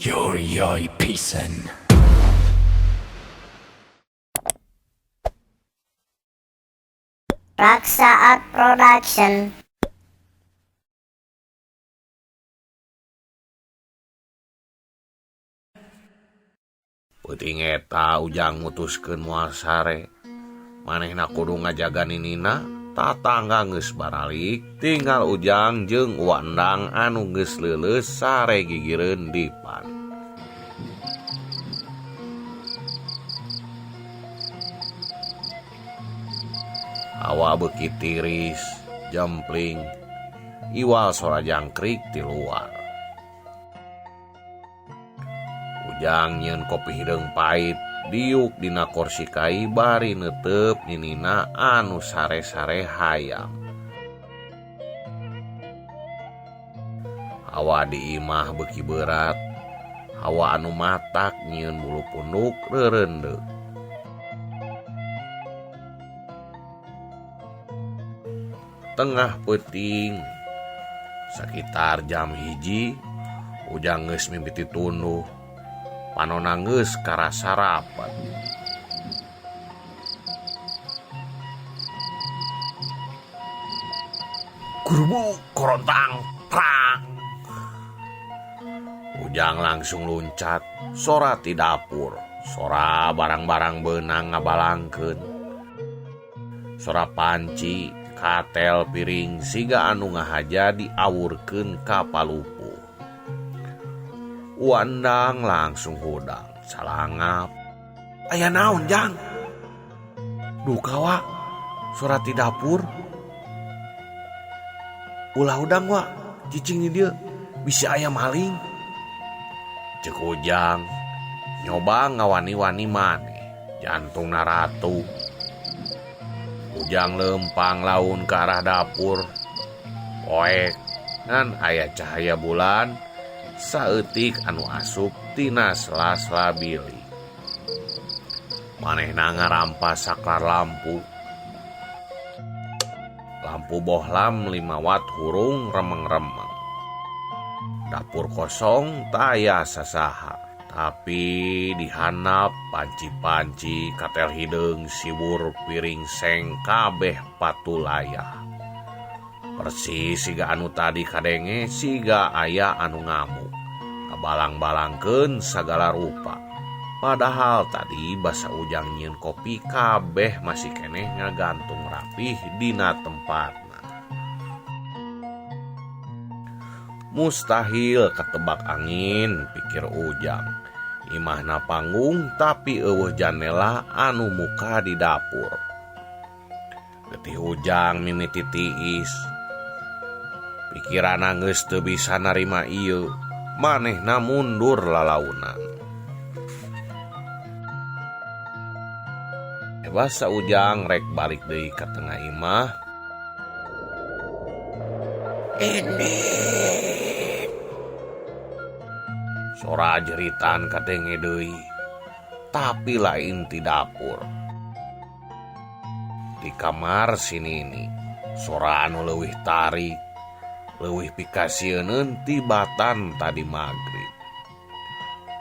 Yori Pisan. Raksa Art Production. Peuting eta Ujang mutuskeun moal sare. Manehna kudu ngajaga ninina, tatangga geus baralik, tinggal Ujang jeung Wandang anu geus leuleus sare gigireun dipan. Hawa beuki tiris, jempling, iwal sora jangkrik ti luar. Ujang nyieun kopi hideung pait, diuk dina kursi kai bari neuteup ninina anu sare-sare hayam. Hawa di imah beuki berat, hawa anu matak nyieun bulu punduk reureundeuh. Tengah peuting, sakitar jam 1, Ujang geus mimiti tunduh. Panonna geus karasa rapat. Gurubuk korontang prang. Ujang langsung luncat, sora ti dapur, sora barang-barang beunang ngabalangkeun. Sora panci, katel, piring siga anu ngahaja diawurkeun ka palupuh. Wandang langsung hudang salangap. Aya naon, Jang? Duh kawa, suara ti dapur. Ulah udang wa, cicing di dieu, bisi aya maling. Ceuk Ujang, nyoba ngawani-wani maneh, jantungna ratu. Ujang lempang laun ke arah dapur. Poek ngan aya cahaya bulan saeutik anu asup tina sela-sela bilik. Manehna ngarampas saklar lampu. Lampu bohlam 5 watt hurung remeng-remeng. Dapur kosong taya sasaha, tapi dihanap panci-panci, katel hideung, siwur, piring seng kabeh patulayah. Persis siga anu tadi kadenge siga aya anu ngamuk, ngabalang-balangkeun sagala rupa. Padahal tadi basa Ujang nyieun kopi kabeh masih keneh ngagantung rapih dina tempatna. Mustahil ketebak angin, pikir Ujang. Imahna panggung tapi eueuh jandela anu muka di dapur. Getih Ujang mimiti tiis. Pikiranna geus teu bisa narima ieu, manehna mundur lalaunan. Basa Ujang rek balik deui ka tengah imah. Ini sora jeritan kadenge deui, tapi lain ti dapur. Di kamar sinini, sora anu leuwih tarik, leuwih pikasieun ti batan tadi magrib.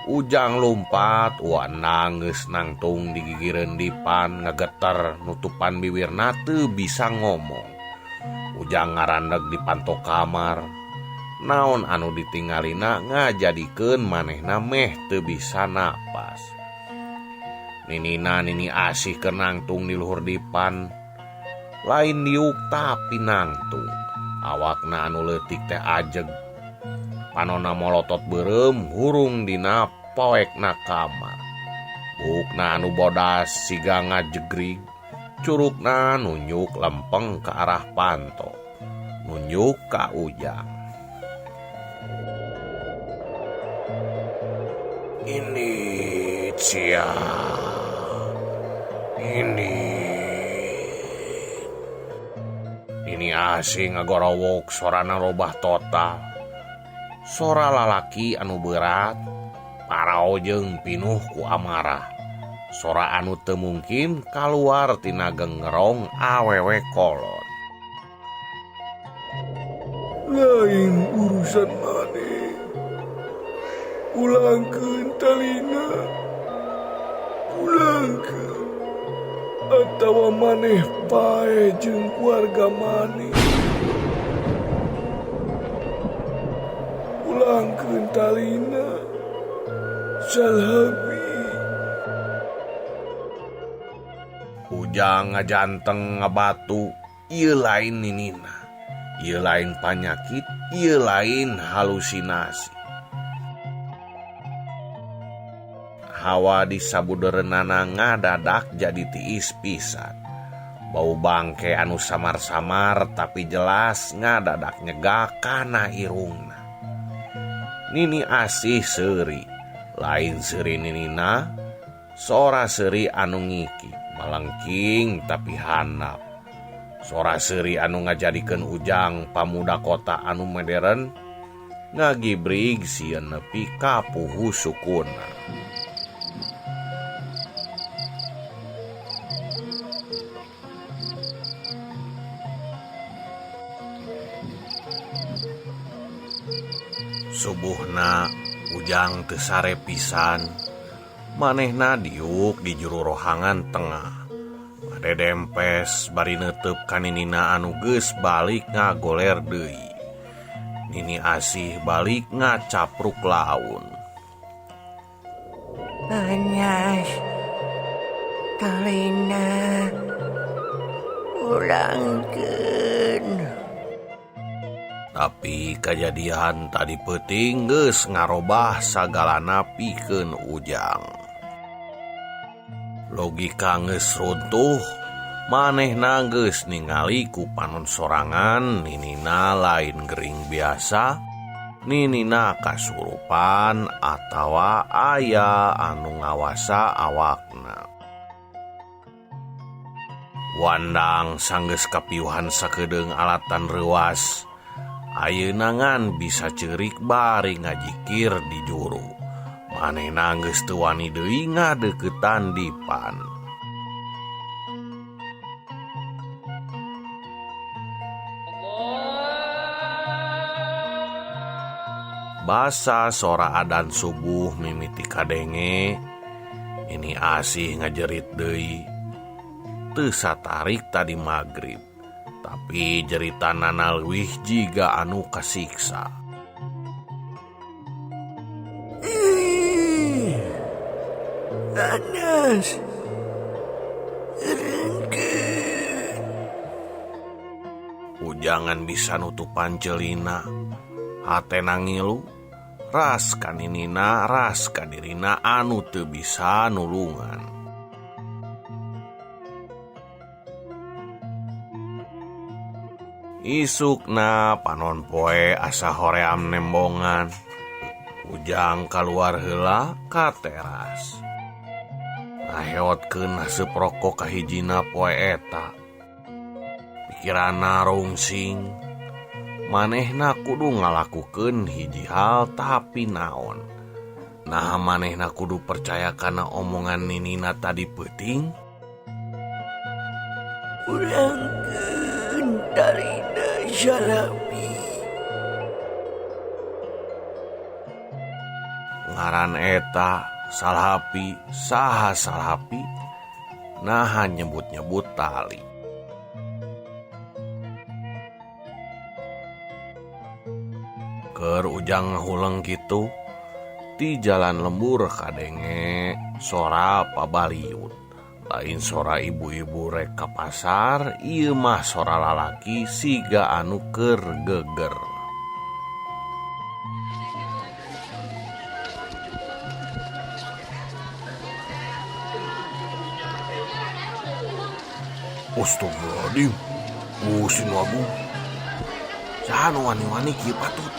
Ujang lumpat, Wandang geus nangtung di gigireun dipan, ngageter nutupan bibirna teu bisa ngomong. Ujang ngarandeg di panto kamar. Naon anu ditinggalina ngajadikeun manehna meh teu bisa napas. Ninina nini asih keur nangtung di luhur dipan. Lain diuk tapi nangtung. Awakna anu leutik teh ajeg. Panonna molotot beureum hurung dina poekna kamar. Bukna anu bodas siga ngajegrig. Curugna nunjuk lempeng ke arah panto. Nunjuk ka Ujang. Ini cia. Ini asing ngagorowok sorana robah total. Sora lalaki anu berat, parao jeung pinuh ku amarah. Sora anu teu mungkin kaluar tina gengerong awewe kolot. Lain urusan maneh. Ulangkeun talina, ulangkeun atawa maneh pae jeung keluarga maneh. Ulangkeun talina, salhabi. Ujang ngajanteng ngabatu, ieu lain ninina, ieu lain panyakit, ieu lain halusinasi. Hawa di sabuderenana ngadadak jadi tiis pisan. Bau bangke anu samar-samar tapi jelas ngadadak nyegak kana irungna. Nini asih seuri, lain seuri ninina, sora seuri anu ngiki, malengking tapi handap. Sora seuri anu ngajadikeun Ujang pamuda kota anu modern, ngagibrig sieun nepi ka puhu sukuna. Subuhna Ujang teu sare pisan, manehna diuk di juru rohangan tengah. Ade dempes bari neuteup ka ninina anu geus balik ngagoler deui. Nini asih balik ngacapruk laun. Anyas, talina, ulangkeun. Tapi kejadian tadi peuting geus ngarobah sagalana pikeun Ujang. Logika geus runtuh, manehna geus ningali ku panon sorangan ninina lain gering biasa, ninina kasurupan atawa aya anu ngawasa awakna. Wandang sanggeus kapiuhan sakedeung alatan reuas, ayeuna ngan bisa ceurik bari ngajikir di juru. Manehna geus teu wani deui ngadeuketan dipan. Basa sora adzan subuh mimiti kadenge, ini asih ngajerit deui. Teu satarik tadi magrib, tapi jeritanana leuwih jiga anu kasiksa. Anas, rengkeun. Ujangan bisa nutupan celina, hatena ngilu, ras kaninina, ras kadirina anu teu bisa nulungan. Isukna panon poe asa hoream nembongan. Ujang kaluar heula ka teras. Ngaheotkeun haseup rokok ka hijina poe eta. Pikiranna rungsing. Manehna kudu ngalakukeun hiji hal tapi naon. Nah manehna kudu percaya kana omongan ninina tadi peuting. Ulangkeun talina salapi. Ngaran eta salhapi, saha salhapi, naha nyebut-nyebut tali. Keur Ujang ngahuleng kitu, ti jalan lembur kadenge sora pabaliut. Lain sora ibu-ibu rek ka pasar, ieu mah sora lalaki siga anu keur geger. Astagfirullahaladzim, Gusti Nu Agung. Saha nu wani-wani kieu patut?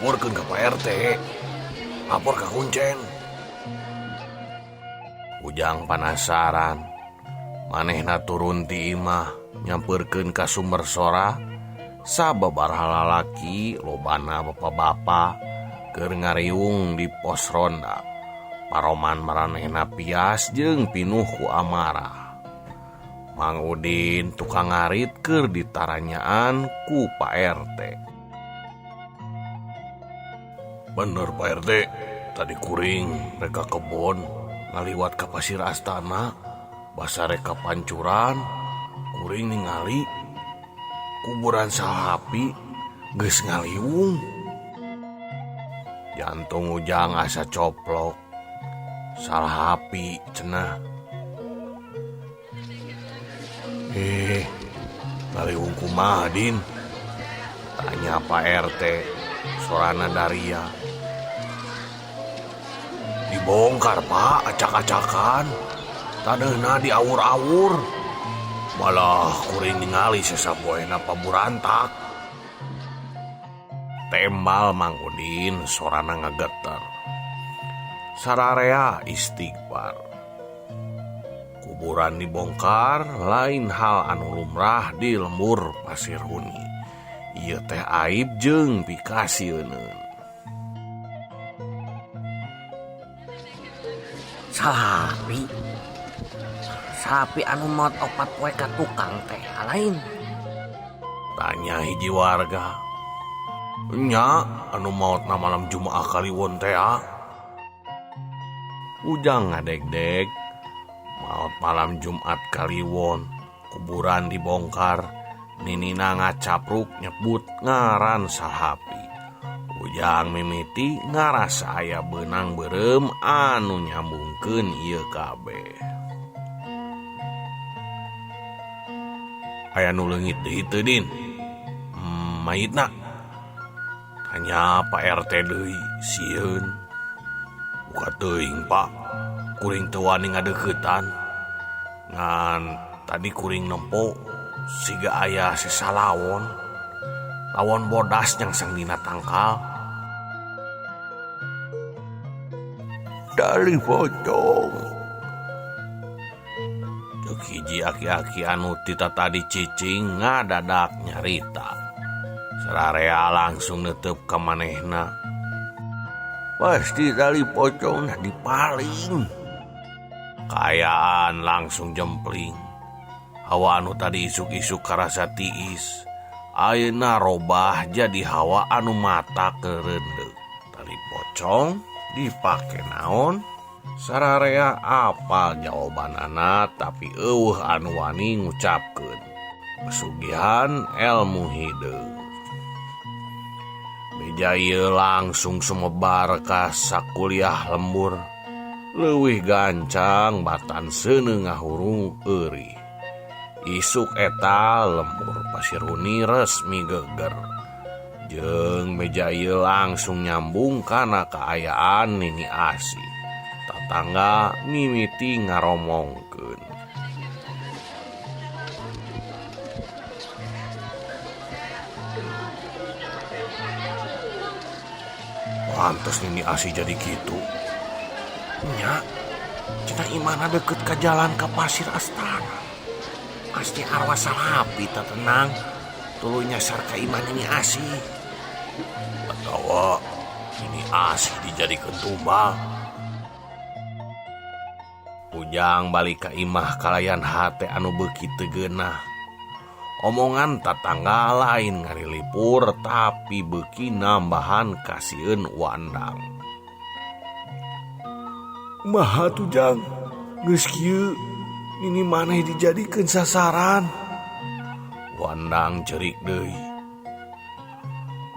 Laporkeun ka Pak RT, lapor ka Kuncen. Ujang penasaran, manehna turun ti imah, nyamperkeun ka sumber sora, sababaraha lalaki, lobana bapak-bapak, keur ngariung di pos ronda. Paroman maranehna pias jeung pinuh ku amarah. Mang Udin tukang ngarit keur ditaranyaan ku Pak RT. Bener Pak RT, tadi kuring reka kebon ngaliwat ka pasir astana, basa reka pancuran, kuring ningali kuburan sahapi geus ngaliwung. Jantung Ujang asa coplok, sahapi cenah. Ngaliwung kumaha Din? Tanya Pak RT, sorana Daria. Dibongkar Pak, acak-acakan. Tadeuna diawur-awur. Malah kuring ningali sesapoena paburantak. Tembal Mang Udin, sorana ngageter. Sararea istighfar. Kuburan dibongkar, lain hal anu lumrah di lembur pasir huni. Ieu teh aib jeung pikasieun. Sapi anu maot opat poe ka tukang teh lain. Tanya hiji warga. Nya anu maot na malam Jumaah Kaliwon teh. Ujang ngadeg-deg. Maot malam Jumat Kaliwon, kuburan dibongkar. Ninina ngacapruk nyebut ngaran sahapi. Ujang mimiti ngarasa aya beunang beureum anu nyambungkeun ieu kabeh. Aya nu leungit deui teu Din? Maitna? Tanya Pak RT deui, sieun. Buka teuing Pak, kuring teu wani ngadeuketan. Ngan tadi kuring nempo siga aya sesalawon. Lawon bodas nyangsang dina tangkal. Dari pocong. Cek hiji aki-aki anu tita tadi cicing ngadadak nyarita. Sararea langsung neuteup ka manehna. Pasti dari pocong nah dipaling. Kaayaan langsung jempling. Hawa anu tadi isuk-isuk karasa tiis. Ayeuna robah jadi hawa anu mata kerendeuk. Tali pocong dipake naon? Sararea apal jawabanana tapi eueuh anu wani ngucapkeun. Pesugihan ilmu hideung. Beja ieu langsung sumebar ka sakuliah lembur. Leuwih gancang batan seuneu ngahurung eueuh. Isuk eta lembur pasir huni resmi geger. Jeung meja ieu langsung nyambung kana kaayaan Nini Asi. Tatangga mimiti ngaromongkeun. Pantes Nini Asi jadi gitu. Nya, cenah imana deket ka jalan ka pasir astana. Pasti arwah salapi tak tenang. Tuluy nyasar ka iman Nini Asi. Atawa Nini Asi dijadikeun tumbal. Ujang balik ka imah kalayan hate anu beuki teu geunah. Omongan tatangga lain ngarilipur tapi beuki nambahan kasieun Wandang. Maha tuh Jang, geus kieu Nini maneh dijadikeun sasaran. Wandang cerik deui.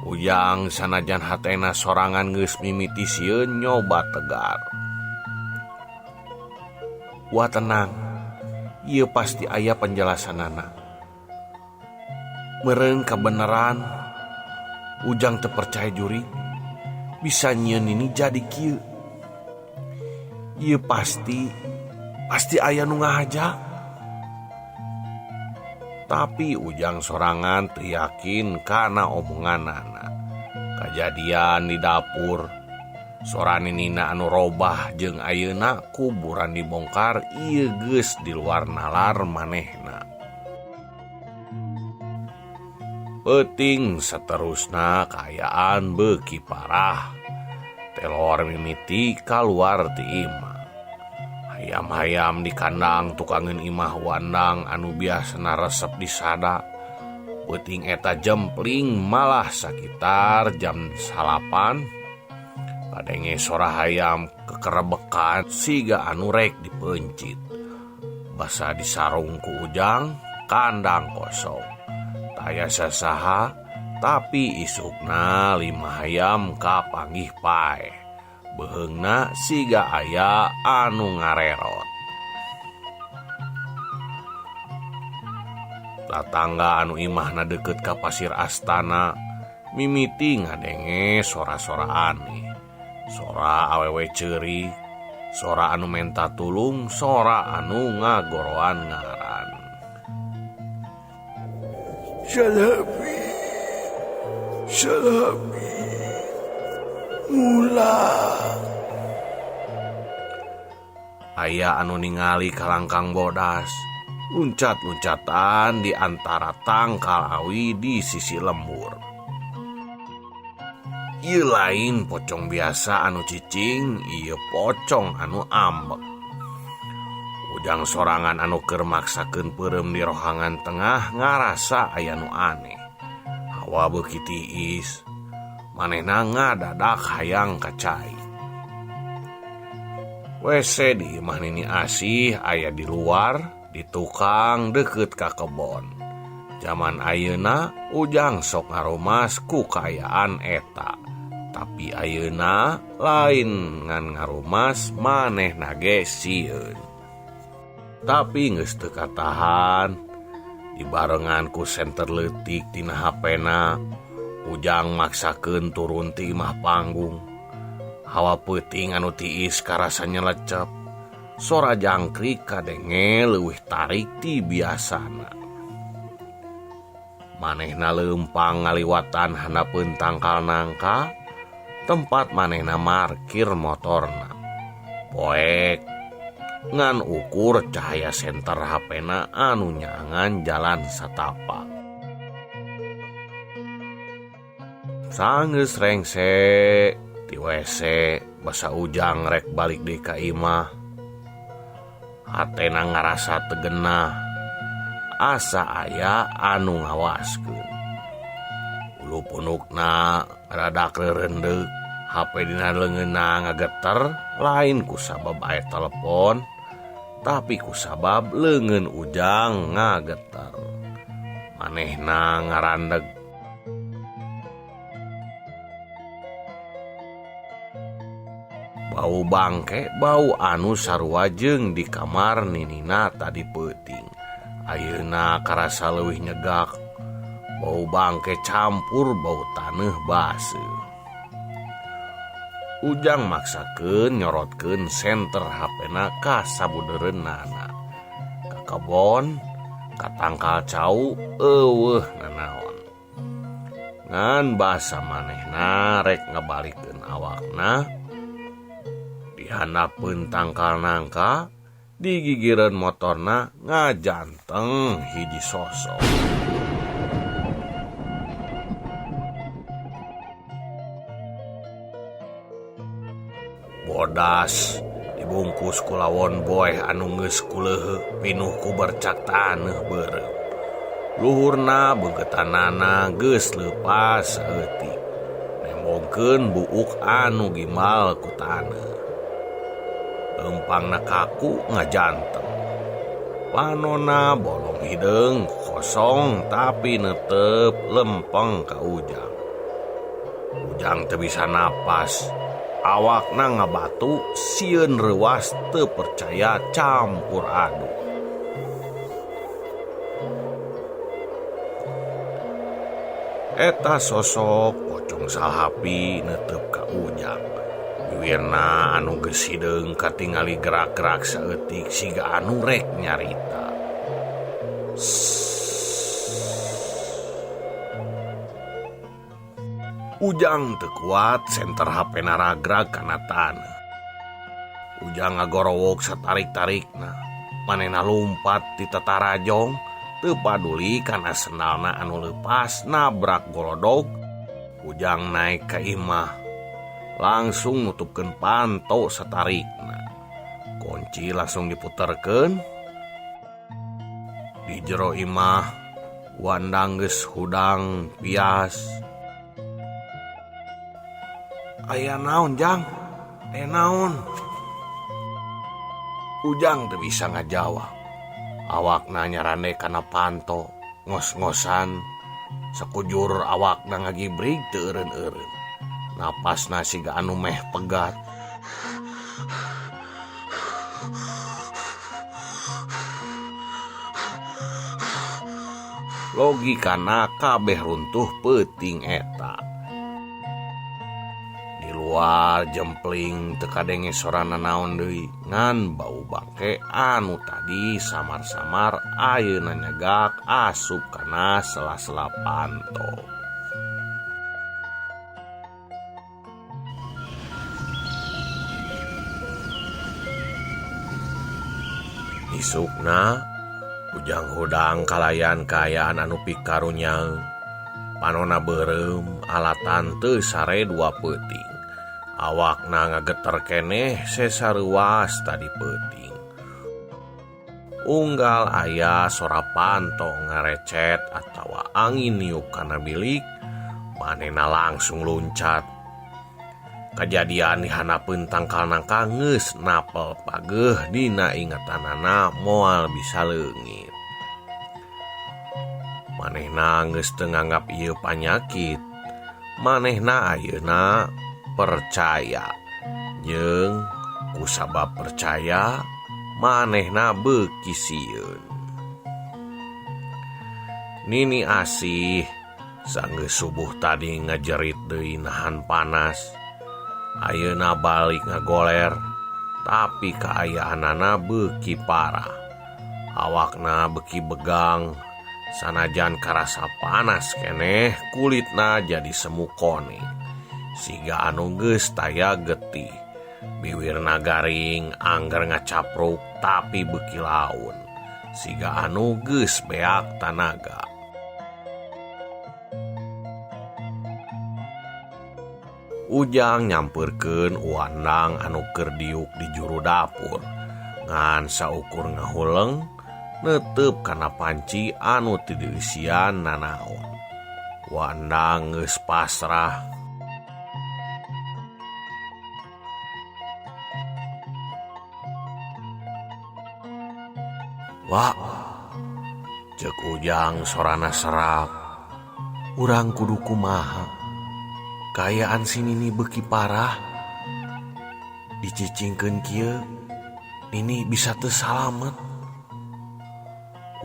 Ujang sanajan hatena sorangan geus mimiti sieun nyoba tegar. Wah tenang, ieu pasti aya penjelasanana. Meureun kabeneran, Ujang teu percaya jurig bisa nyieun Nini jadi kieu. Ieu pasti aya nu ngahaja. Tapi Ujang sorangan teu yakin kana omonganana. Kajadian di dapur, sorane Nina anu robah jeung ayeuna kuburan dibongkar ieu geus di luar nalar manehna. Peuting saterusna kaayaan beuki parah. Telor mimiti kaluar ti imah. Hayam-hayam di kandang tukangeun imah Wandang anu biasana resep di sada. Peuting eta jempling malah sakitar jam 8. Kadenge sora hayam kekerebekan siga anu rek dipencit. Basa disarung ku Ujang kandang kosong. Taya sasaha tapi isukna 5 hayam kapanggih pae. Beheungna siga aya anu ngarerot. Tatangga anu imahna deket ka pasir astana mimiti ngadenge sora-sora aneh. Sora awewe ceuri, sora anu menta tulung, sora anu ngagoroan ngaran. Salabi, salabi, mula. Aya anu ningali kalangkang bodas, luncat-luncatan di antara tangkal awi di sisi lembur. Ieu lain pocong biasa anu cicing, ieu pocong anu ambek. Ujang sorangan anu keur maksakeun peureum di rohangan tengah ngarasa aya nu aneh. Hawa beuki tiis, manehna ngadadak hayang kacai. WC di imah Nini Asih aya di luar, di tukang deket ka kebon. Zaman ayeuna Ujang sok ngarumas ku kaayaan eta. Tapi ayeuna lain ngan ngarumas manehna ge sieun. Tapi geus teu katahan, dibarengan ku senter leutik tina HP-na, Ujang maksakeun turun ti imah panggung. Hawa peuting anu tiis karasa nyelecep. Sora jangkrik kadenge leuwih tarik ti biasana. Manehna leumpang ngaliwatan handapeun tangkal nangka, tempat manehna markir motorna. Poek ngan ukur cahaya senter HP-na anu nyangan jalan satapak. Sanggeus rengse ti WC basa Ujang rek balik deui ka imah. Hatena ngarasa tegenah, asa aya anu ngawaskeun. Ulu punukna radak rerendeuk, HP dina leungeunna ngageter, lain kusabab aya telepon, tapi kusabab leungeun Ujang ngageter. Manehna ngarandeg, bau bangke, bau anu sarua jeung di kamar ninina tadi peuting. Ayeuna karasa leuwih nyegak, bau bangke campur bau taneuh baseuh. Ujang maksakeun nyorotkeun senter HP-na ka sabudeureunana. Ka kebon, ka tangkal cau, eueuh nanaon. Ngan basa manehna rek ngabalikeun awakna, dihandapkeun tangkal nangka, digigireun motorna ngajanteng hiji sosok. Bodas dibungkus ku lawon boy anu geus kuleuheuh pinuh ku bercak taneuh beureum. Luhurna beungketanana geus leupas saeutik, nembongkeun buuk anu gimal ku taneuh. Leumpangna kaku ngajanteng. Panonna bolong hideung kosong tapi netep lempeng ka Ujang. Ujang teu bisa napas. Awakna ngabatu sieun reuas teu percaya campur aduk. Eta sosok pocong sahapi netep ka Ujang. Wirna anu geus hideung katingali gerak-gerak saeutik siga anu rek nyarita. Ujang teu kuat senter HP naragrag kana taneuh. Ujang ngagorowok satarik-tarikna. Manehna lumpat ti tatarajong, teu paduli kana sendalna anu leupas nabrak golodog. Ujang naik ka imah, langsung nutupkeun panto satarikna. Kunci langsung diputerkeun. Di jero imah, wandang geus hudang pias. Aya naon Jang? Aya naon? Ujang teu bisa ngajawab. Awakna nyarane kana panto, ngos-ngosan, sekujur awakna ngagibrig teu eureun-eureun. Napasna siga anu meh pegat. Logikana kabeh runtuh peuting eta. Di luar jempling teu kadenge sorana naon deui, ngan bau bangke anu tadi samar-samar ayeuna nyegak asup kana sela-sela panto. Isukna Ujang hudang kalayan kaayaan anu pikarunya. Panona beureum alatan teu sare 2 peuting. Awakna ngageter keneh sesareuas tadi peuting. Unggal aya sora panto ngarecet atawa angin niup kana bilik, manehna langsung luncat. Kejadian dihanapeun tangkal nangka geus napel pageuh dina ingetanana moal bisa leungit. Manehna geus teu nganggap ieu panyakit. Manehna ayeuna percaya. Jeung kusabab percaya, manehna beuki sieun. Nini Asih sanggeus subuh tadi ngajerit deui nahan panas. Ayeuna balik ngagoler, tapi kaayaanana beuki parah. Awakna beuki begang, sanajan karasa panas keneh kulitna jadi semu kone. Siga anu geus taya getih, bibirna garing angger ngacapruk tapi beuki laun. Siga anu geus beak tanaga. Ujang nyamperkeun uandang anu keur diuk di juru dapur, ngan saukur ngahuleng netep kana panci anu teu dieusian nanaon. Uandang geus pasrah. Wah, ceuk Ujang sorana serap. Urang kudu kumaha? Kaayaan si Nini beuki parah. Dicicingkeun kieu, Nini bisa teu salamet.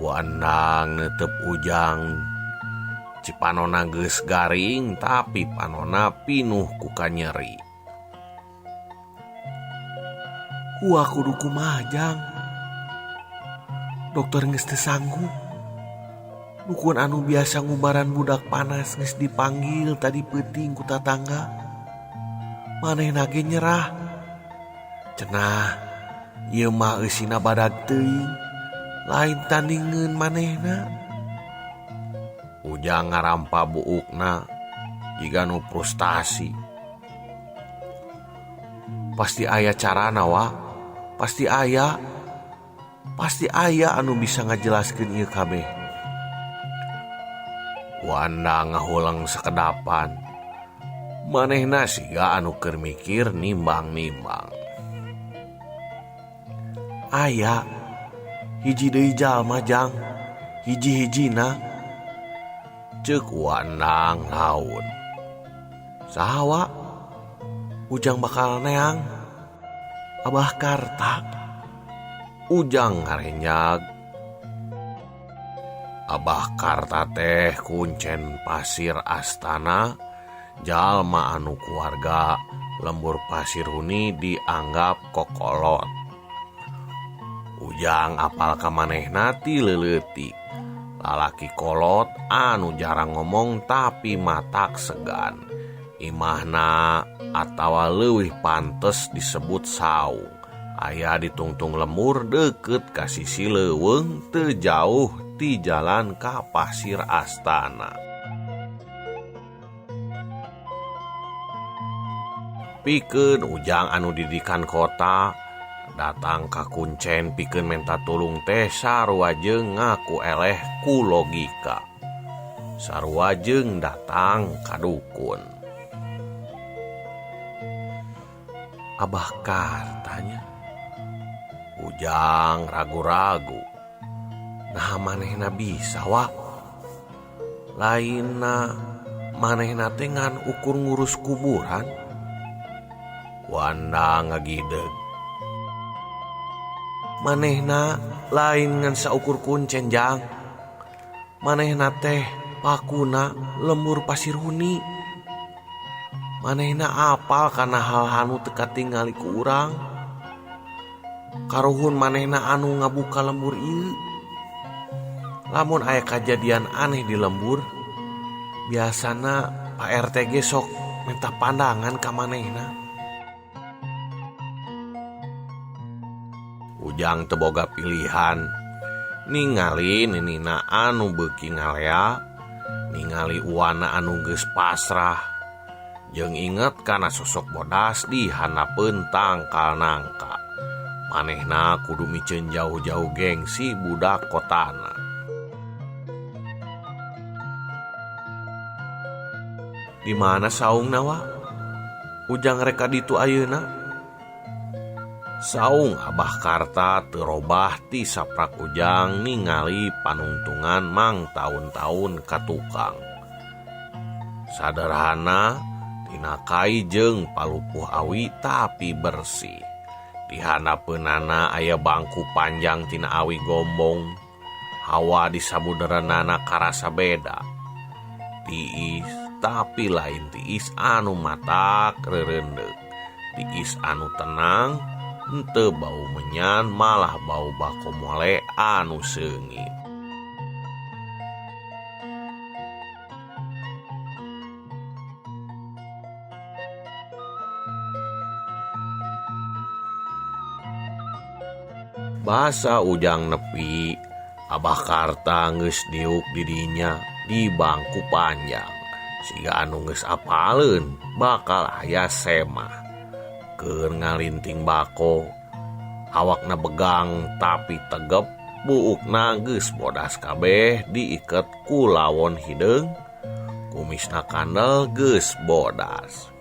Wandang netep Ujang. Cipanona geus garing tapi panona pinuh ku kanyeri. Wah kudu kumaha Jang? Dokter geus teu sanggup. Dukun anu biasa ngubaran budak panas geus dipanggil tadi peuting ku tatangga. Manehna ge nyerah. Cenah, ieu mah eusina badag teuing, lain tandingeun manehna. Ujang ngarampa buukna jiga nu frustasi. Pasti aya carana wa, pasti aya anu bisa ngajelaskeun ieu kabeh. Wanda ngahulang sakedapan. Manehna siga anu keur mikir nimbang-nimbang. Aya hiji deui jalma Jang, hiji-hijina. Ceuk Wandang naun. Saha? Ujang bakal neang. Abah Karta. Ujang ngarenyag. Abah Karta teh kuncen pasir astana, jalma anu keluarga lembur pasir huni dianggap kokolot. Ujang apal ka manehna ti leuleutik. Lalaki kolot anu jarang ngomong tapi matak segan. Imahna atawa leuwih pantes disebut saung. Aya di tungtung lemur deket ka sisi leuweung teu jauh ti jalan ka pasir astana. Pikeun Ujang anu didikan kota datang ka kuncen pikeun menta tulung teh sarua jeung ngaku eleh ku logika. Sarua jeung datang ka dukun. Abah Kartanya. Ujang ragu-ragu. Nah manehna bisa wa. Lainna manehna teh ngan ukur ngurus kuburan. Wanda ngagideg. Manehna lain ngan saukur kuncen jang. Manehna teh pakuna lembur pasir huni. Manehna apal kana hal anu teu katingali ku urang. Karuhun manehna anu ngabuka lembur ieu. Lamun aya kajadian aneh di lembur, biasana Pak RT ge sok minta pandangan ka manehna. Ujang teu boga pilihan, ningali ninina anu beuki ngalea, ningali uwana anu geus pasrah, jeung inget kana sosok bodas di hanapeun tangkal nangka. Manehna kudu miceun jauh-jauh gengsi budak kotana. Di mana saungna wa? Ujang reka ditu ayeuna. Saung Abah Karta teu robah ti saprak Ujang ningali panungtungan mang taun-taun ka tukang. Saderhana tina kai jeung palupuh awi tapi bersih. Di hanapeunana aya bangku panjang tina awi gombong. Hawa di sabuderenana karasa beda. Tiis tapi lain tiis anu matak rereundeg. Tiis anu tenang, henteu bau menyan malah bau bako mole anu seungit. Basa Ujang nepi, Abah Karta geus diuk didinya di bangku panjang. Siga anu geus apaleun bakal aya semah. Keur ngalinting bako, awakna begang tapi tegep, buukna geus bodas kabeh diiket ku lawon hideung, kumisna kandel geus bodas.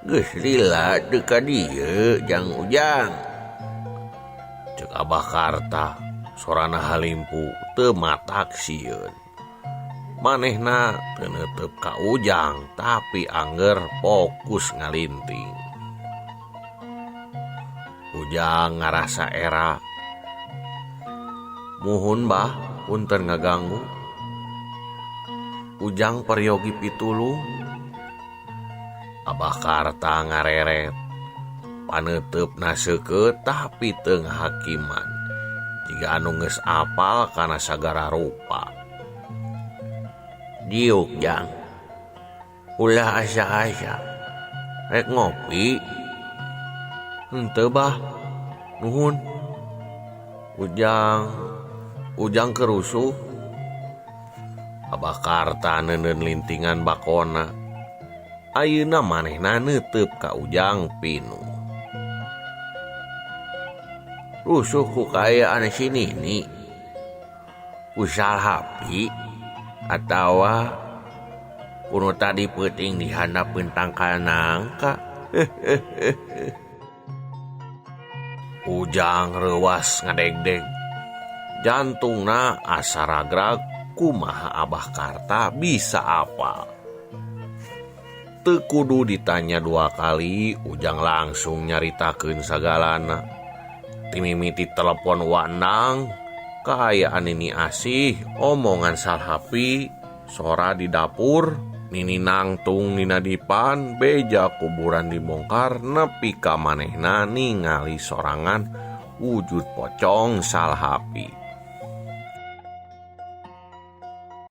Geus lila teu ka dieu Jang Ujang. Cek Abah Karta, sorana halimpu teu matak sieun. Manehna teu neuteup ka Ujang tapi angger fokus ngalinting. Ujang ngarasa era. Muhun bah, punten ngaganggu. Ujang peryogi pitulung. Abah Karta ngareret. Paneuteup seukeut tapi teu ngahakiman. Jiga anu geus apal kana sagara rupa. Diuk Jang. Ulah asa-asa. Rek ngopi. Henteu bah. Nuhun. Ujang kerusuh. Abah Karta neuneun lintingan bakona. Ayeuna manehna neuteup ka Ujang pinu. Rusuh ku kaayaan si Nini. Usal hapi atawa kuno tadi peuting di handapeun tangkal nangka. Ujang reuwas ngadegdeg. Jantungna asa ragrag kumaha Abah Karta bisa apal. Teu kudu ditanya 2 kali, Ujang langsung nyaritakeun sagalana. Timimiti telepon Wandang, kaayaan Nini asih, omongan salhapi, sora di dapur, Nini nangtung dina dipan, beja kuburan dibongkar, nepi ka manehna ningali sorangan wujud pocong salhapi.